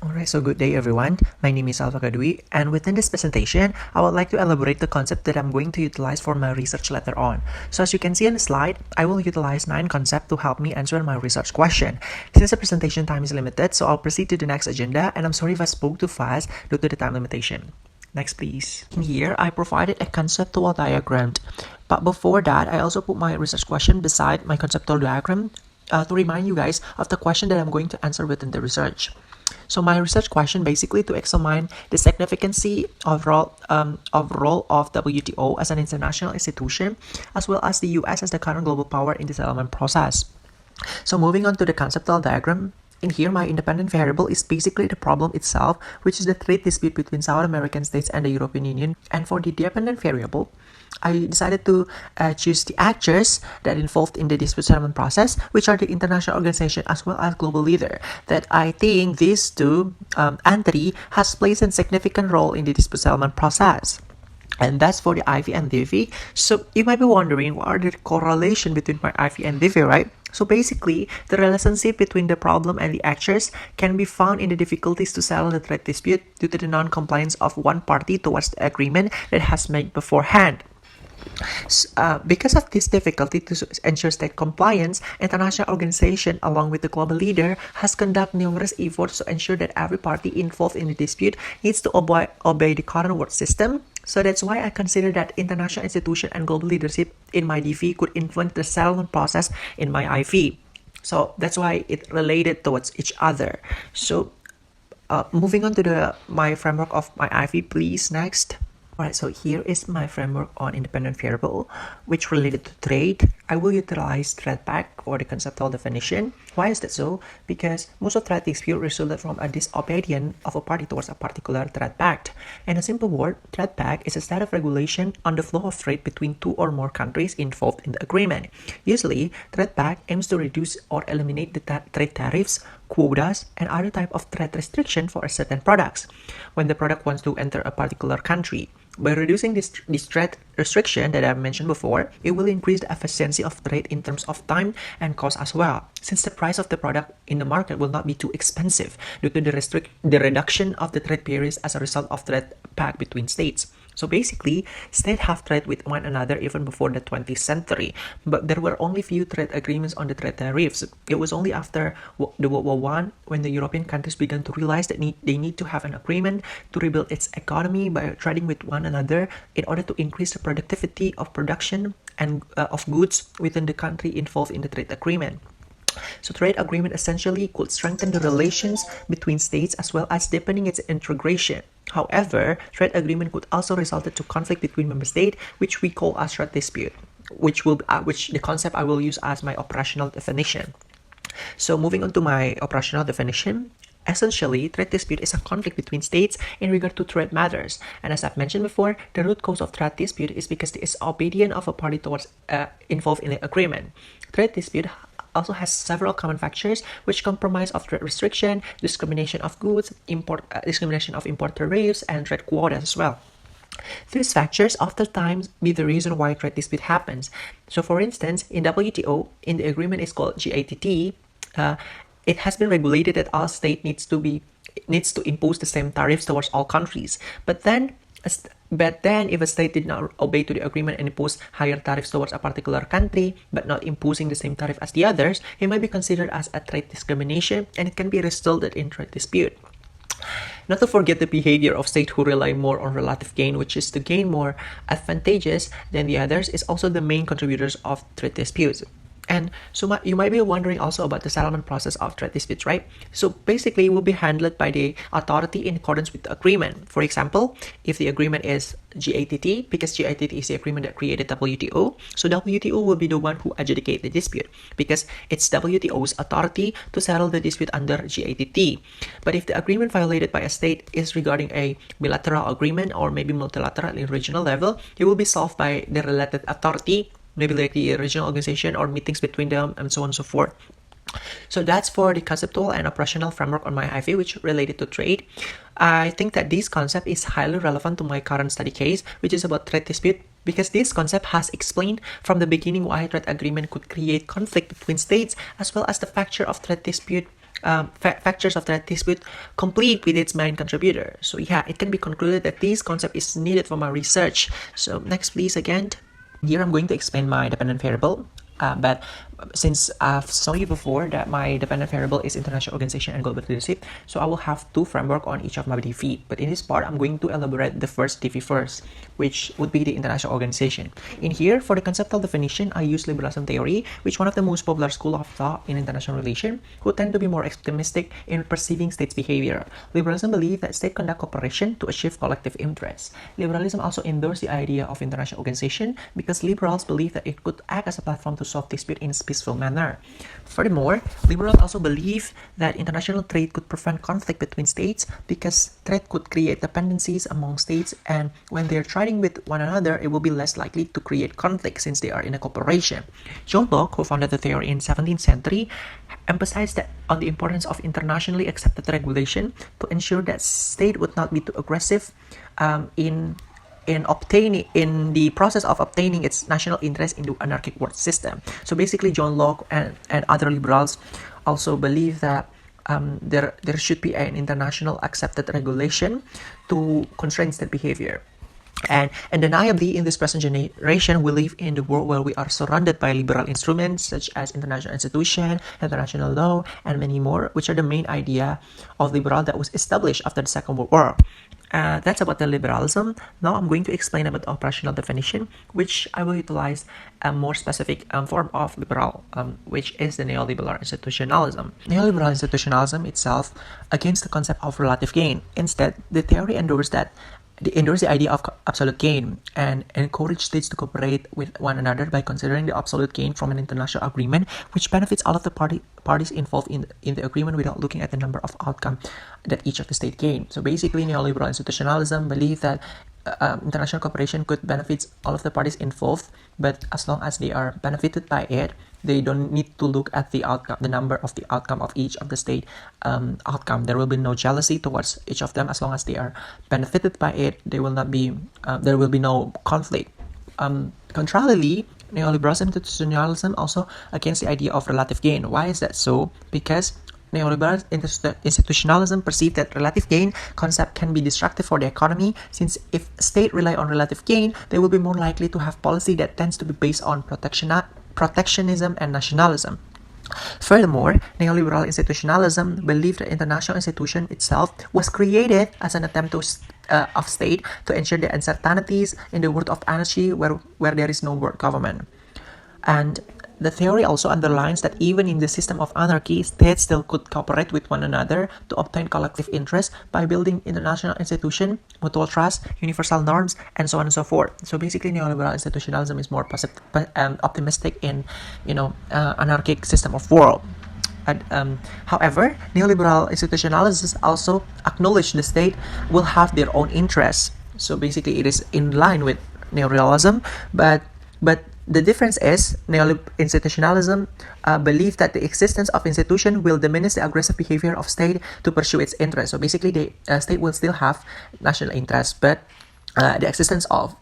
Alright, so good day everyone. My name is Alva Kadui, and within this presentation, I would like to elaborate the concept that I'm going to utilize for my research later on. So as you can see on the slide, I will utilize 9 concepts to help me answer my research question. Since the presentation time is limited, so I'll proceed to the next agenda, and I'm sorry if I spoke too fast due to the time limitation. Next, please. Here, I provided a conceptual diagram. But before that, I also put my research question beside my conceptual diagram to remind you guys of the question that I'm going to answer within the research. So my research question basically to examine the significance of role of WTO as an international institution, as well as the US as the current global power in the settlement process. So moving on to the conceptual diagram, in here my independent variable is basically the problem itself, which is the trade dispute between South American states and the European Union. And for the dependent variable, I decided to choose the actors that involved in the dispute settlement process, which are the international organization as well as global leader. That I think these two entity has played a significant role in the dispute settlement process. And that's for the IV and DV. So you might be wondering, what are the correlation between my IV and DV, right? So basically, the relationship between the problem and the actors can be found in the difficulties to settle the trade dispute due to the non-compliance of one party towards the agreement that has made beforehand. Because of this difficulty to ensure state compliance, international organization along with the global leader has conducted numerous efforts to ensure that every party involved in the dispute needs to obey the current world system. So that's why I consider that international institution and global leadership in my DV could influence the settlement process in my IV. So that's why it related towards each other. So moving on to my framework of my IV, please. Next. Alright, so here is my framework on independent variable, which related to trade. I will utilize TradePact for the conceptual definition. Why is that so? Because most of trade dispute resulted from a disobedience of a party towards a particular trade pact. In a simple word, TradePact is a set of regulation on the flow of trade between two or more countries involved in the agreement. Usually, TradePact aims to reduce or eliminate the trade tariffs, quotas, and other type of trade restriction for a certain products when the product wants to enter a particular country. By reducing this trade restriction that I mentioned before, it will increase the efficiency of trade in terms of time and cost as well, since the price of the product in the market will not be too expensive due to the reduction of the trade periods as a result of trade pact between states. So basically, states have trade with one another even before the 20th century, but there were only few trade agreements on the trade tariffs. It was only after the World War I when the European countries began to realize that they need to have an agreement to rebuild its economy by trading with one another in order to increase the productivity of production and of goods within the country involved in the trade agreement. So trade agreement essentially could strengthen the relations between states as well as deepening its integration. However, trade agreement could also result to conflict between member states, which we call as trade dispute, which the concept I will use as my operational definition. So moving on to my operational definition. Essentially, trade dispute is a conflict between states in regard to trade matters. And as I've mentioned before, the root cause of trade dispute is because the disobedience of a party towards involved in the agreement. Trade dispute also has several common factors which compromise of trade restriction, discrimination of goods, discrimination of import tariffs, and trade quotas as well. These factors oftentimes be the reason why trade dispute happens. So for instance, in WTO, in the agreement is called GATT, it has been regulated that all state needs to impose the same tariffs towards all countries. But then if a state did not obey to the agreement and impose higher tariffs towards a particular country, but not imposing the same tariff as the others, it might be considered as a trade discrimination, and it can be resulted in trade dispute. Not to forget the behavior of states who rely more on relative gain, which is to gain more advantageous than the others, is also the main contributors of trade disputes. And so you might be wondering also about the settlement process of trade disputes, right? So basically, it will be handled by the authority in accordance with the agreement. For example, if the agreement is GATT, because GATT is the agreement that created WTO, so WTO will be the one who adjudicate the dispute because it's WTO's authority to settle the dispute under GATT. But if the agreement violated by a state is regarding a bilateral agreement or maybe multilateral in regional level, it will be solved by the related authority, maybe like the regional organization or meetings between them and so on and so forth. So that's for the conceptual and operational framework on my IV, which related to trade. I think that this concept is highly relevant to my current study case, which is about trade dispute, because this concept has explained from the beginning why trade agreement could create conflict between states, as well as the factor of trade dispute factors of threat dispute complete with its main contributor. So yeah, it can be concluded that this concept is needed for my research. So next please again. Here I'm going to explain my dependent variable. But since I've shown you before that my dependent variable is international organization and global leadership, so I will have two framework on each of my DV. But in this part, I'm going to elaborate the first DV first, which would be the international organization. In here, for the conceptual definition, I use liberalism theory, which one of the most popular school of thought in international relations, who tend to be more optimistic in perceiving states' behavior. Liberalism believes that states conduct cooperation to achieve collective interests. Liberalism also endorses the idea of international organization because liberals believe that it could act as a platform to solve dispute in a peaceful manner. Furthermore, liberals also believe that international trade could prevent conflict between states because trade could create dependencies among states, and when they're trading with one another, it will be less likely to create conflict since they are in a cooperation. John Locke, who founded the theory in 17th century, emphasized that on the importance of internationally accepted regulation to ensure that state would not be too aggressive in the process of obtaining its national interest in the anarchic world system. So basically, John Locke and other liberals also believe that there should be an international accepted regulation to constrain state behavior. And undeniably, in this present generation, we live in the world where we are surrounded by liberal instruments such as international institution, international law, and many more, which are the main idea of liberal that was established after the Second World War. That's about the liberalism. Now I'm going to explain about the operational definition, which I will utilize a more specific form of liberal, which is the neoliberal institutionalism. Neoliberal institutionalism itself against the concept of relative gain. Instead, the theory endorses the idea of absolute gain and encourage states to cooperate with one another by considering the absolute gain from an international agreement, which benefits all of the parties involved in the agreement without looking at the number of outcomes that each of the state gain. So basically, neoliberal institutionalism believes that international cooperation could benefit all of the parties involved, but as long as they are benefited by it, they don't need to look at the outcome, the number of the outcome of each of the state outcome. There will be no jealousy towards each of them as long as they are benefited by it. There will be no conflict. Contrarily, neoliberal institutionalism also against the idea of relative gain. Why is that so? Because neoliberal institutionalism perceives that relative gain concept can be destructive for the economy, since if states rely on relative gain, they will be more likely to have policy that tends to be based on protectionism and nationalism. Furthermore, neoliberal institutionalism believes the international institution itself was created as an attempt of state to ensure the uncertainties in the world of anarchy where there is no world government. And the theory also underlines that even in the system of anarchy, states still could cooperate with one another to obtain collective interest by building international institutions, mutual trust, universal norms, and so on and so forth. So basically, neoliberal institutionalism is more optimistic in, anarchic system of world. However, neoliberal institutionalism also acknowledge the state will have their own interests. So basically, it is in line with neoliberalism, but the difference is neoliberal institutionalism believe that the existence of institution will diminish the aggressive behavior of state to pursue its interests. So basically, the state will still have national interests, but the existence of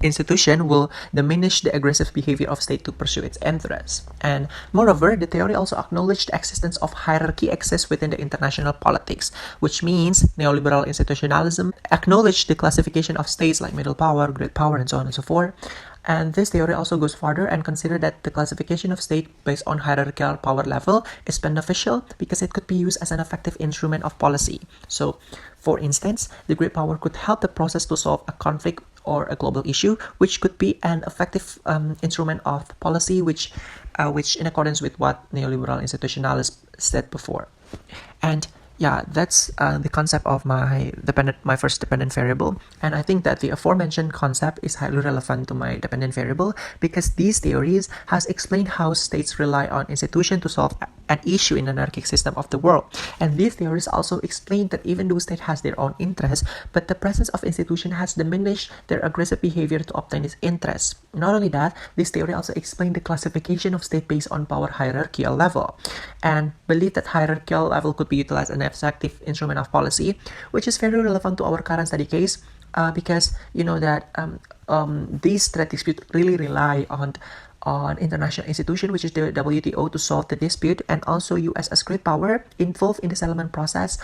institution will diminish the aggressive behavior of state to pursue its interests. And moreover, the theory also acknowledged the existence of hierarchy exists within the international politics, which means neoliberal institutionalism acknowledged the classification of states like middle power, great power, and so on and so forth. And this theory also goes further and consider that the classification of state based on hierarchical power level is beneficial because it could be used as an effective instrument of policy. So, for instance, the great power could help the process to solve a conflict or a global issue, which could be an effective instrument of policy, which in accordance with what neoliberal institutionalists said before. And yeah, that's the concept of my first dependent variable. And I think that the aforementioned concept is highly relevant to my dependent variable because these theories has explained how states rely on institutions to solve an issue in the anarchic system of the world. And these theories also explain that even though state has their own interests, but the presence of institution has diminished their aggressive behavior to obtain its interests. Not only that, this theory also explained the classification of state based on power hierarchical level and believe that hierarchical level could be utilized as an effective instrument of policy, which is very relevant to our current study case because you know that these threat disputes really rely on international institution, which is the WTO, to solve the dispute, and also US as great power involved in the settlement process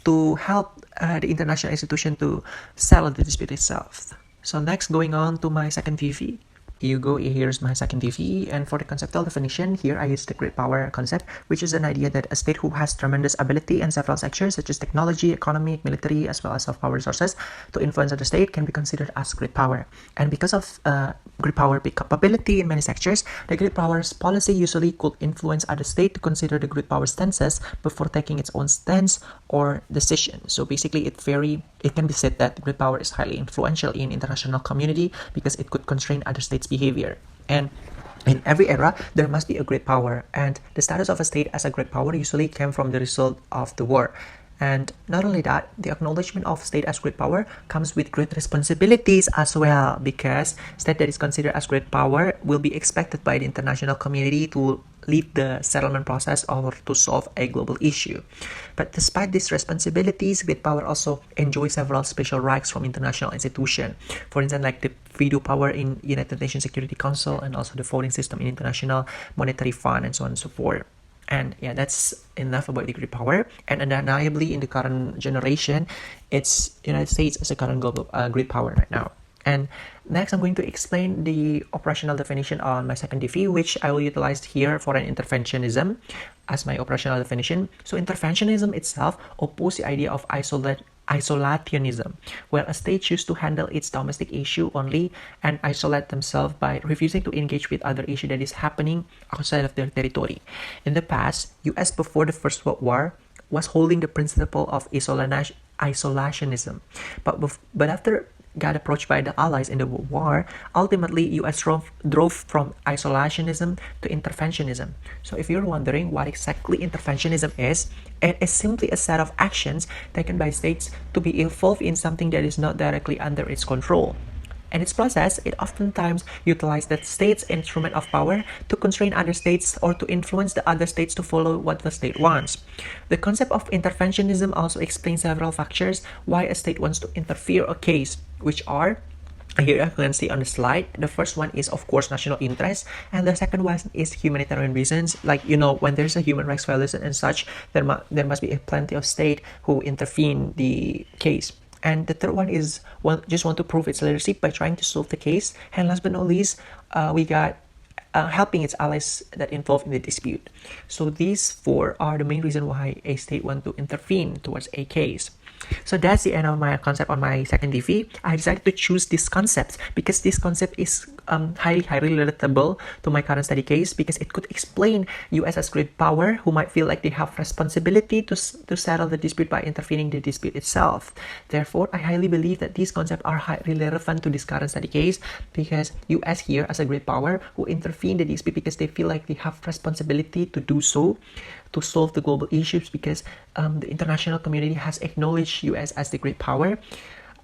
to help the international institution to settle the dispute itself. So next, going on to my second VV. Here's my second DV, and for the conceptual definition, here I use the great power concept, which is an idea that a state who has tremendous ability in several sectors such as technology, economy, military, as well as soft power resources to influence other state can be considered as great power. And because of great power capability in many sectors, the great power's policy usually could influence other state to consider the great power stances before taking its own stance or decision. So basically, it can be said that great power is highly influential in international community because it could constrain other states' behavior. And in every era, there must be a great power, and the status of a state as a great power usually came from the result of the war. And not only that, the acknowledgement of state as great power comes with great responsibilities as well, because state that is considered as great power will be expected by the international community to lead the settlement process or to solve a global issue. But despite these responsibilities, great power also enjoys several special rights from international institutions. For instance, like the veto power in United Nations Security Council, and also the voting system in International Monetary Fund, and so on and so forth. And yeah, that's enough about the great power. And undeniably, in the current generation, it's United States as a current global great power right now. And next, I'm going to explain the operational definition on my second DV, which I will utilize here for an interventionism as my operational definition. So interventionism itself opposes the idea of isolationism, where a state chooses to handle its domestic issue only and isolate themselves by refusing to engage with other issue that is happening outside of their territory. In the past, US before the First World War was holding the principle of isolationism, but after got approached by the Allies in the World War, ultimately US drove from isolationism to interventionism. So if you're wondering what exactly interventionism is, it is simply a set of actions taken by states to be involved in something that is not directly under its control. In its process, it oftentimes utilizes the state's instrument of power to constrain other states or to influence the other states to follow what the state wants. The concept of interventionism also explains several factors why a state wants to interfere a case, which are, here you can see on the slide. The first one is, of course, national interest, and the second one is humanitarian reasons. Like, when there's a human rights violation and such, there must be plenty of state who intervene the case. And the third one is just want to prove its leadership by trying to solve the case. And last but not least, we got helping its allies that involved in the dispute. So these four are the main reason why a state want to intervene towards a case. So that's the end of my concept on my second DV. I decided to choose this concept because this concept is highly relatable to my current study case, because it could explain US as great power who might feel like they have responsibility to settle the dispute by intervening the dispute itself. Therefore, I highly believe that these concepts are highly relevant to this current study case, because US here as a great power who intervene the dispute because they feel like they have responsibility to do so, to solve the global issues, because the international community has acknowledged US as the great power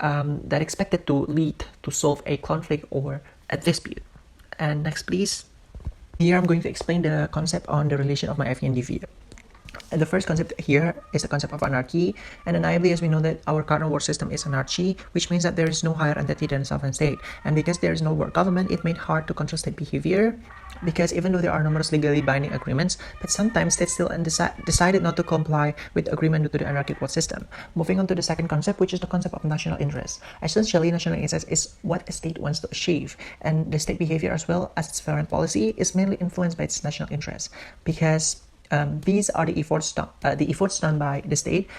that expected to lead to solve a conflict or a dispute. And next, please. Here I'm going to explain the concept on the relation of my FE and DV. And the first concept here is the concept of anarchy, and undeniably, as we know that our current world system is anarchy, which means that there is no higher entity than a sovereign state. And because there is no world government, it made hard to control state behavior, because even though there are numerous legally binding agreements, but sometimes states still decided not to comply with the agreement due to the anarchic world system. Moving on to the second concept, which is the concept of national interest. Essentially, national interest is what a state wants to achieve, and the state behavior as well as its foreign policy is mainly influenced by its national interest, because these are the efforts done by the state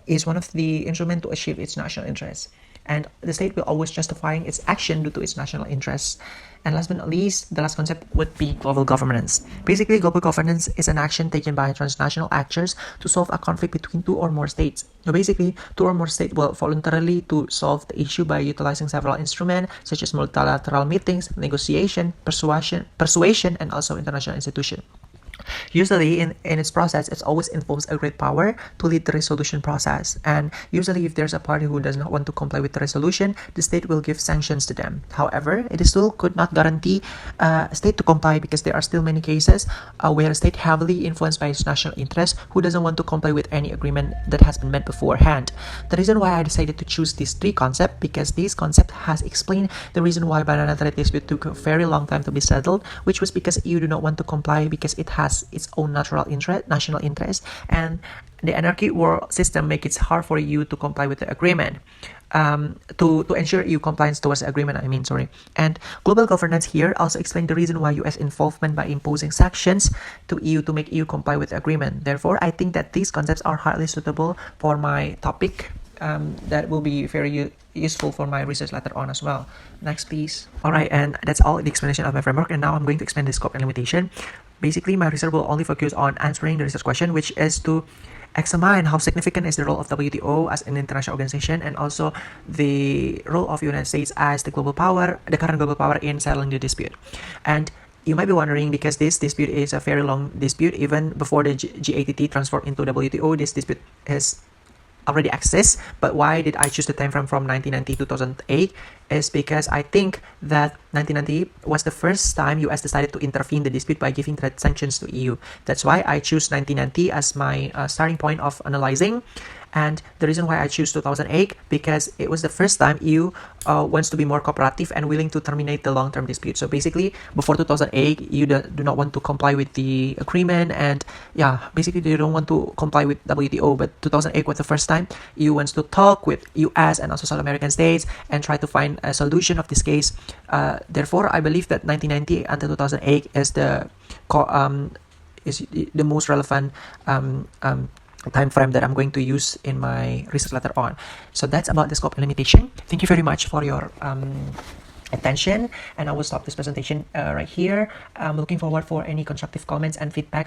is one of the instruments to achieve its national interests. And the state will always justifying its action due to its national interests. And last but not least, the last concept would be global governance. Basically, global governance is an action taken by transnational actors to solve a conflict between two or more states. So basically, two or more states will voluntarily to solve the issue by utilizing several instruments such as multilateral meetings, negotiation, persuasion, and also international institutions. Usually, in its process, it always involves a great power to lead the resolution process. And usually, if there's a party who does not want to comply with the resolution, the state will give sanctions to them. However, it still could not guarantee a state to comply because there are still many cases where a state heavily influenced by its national interest who doesn't want to comply with any agreement that has been met beforehand. The reason why I decided to choose these three concepts because this concept has explained the reason why banana trade dispute took a very long time to be settled, which was because EU do not want to comply because it has its own national interest, and the anarchy war system makes it hard for EU to comply with the agreement. To ensure EU compliance towards the agreement, And global governance here also explain the reason why US involvement by imposing sanctions to EU to make EU comply with the agreement. Therefore, I think that these concepts are highly suitable for my topic. That will be very useful for my research later on as well. Next, please. Alright, and that's all the explanation of my framework, and now I'm going to explain the scope and limitation. Basically, my research will only focus on answering the research question, which is to examine how significant is the role of WTO as an international organization, and also the role of United States as the current global power in settling the dispute. And you might be wondering, because this dispute is a very long dispute, even before the GATT transformed into WTO, this dispute has already exists. But why did I choose the time frame from 1990 to 2008 is because I think that 1990 was the first time US decided to intervene the dispute by giving trade sanctions to EU. That's why I choose 1990 as my starting point of analyzing. And the reason why I choose 2008 because it was the first time EU wants to be more cooperative and willing to terminate the long-term dispute. So basically, before 2008, EU do not want to comply with the agreement, and basically they don't want to comply with WTO. But 2008 was the first time EU wants to talk with US and also South American states and try to find a solution of this case. Therefore, I believe that 1990 until 2008 is the most relevant time frame that I'm going to use in my research later on. So that's about the scope and limitation. Thank you very much for your attention, and I will stop this presentation right here. I'm looking forward for any constructive comments and feedback.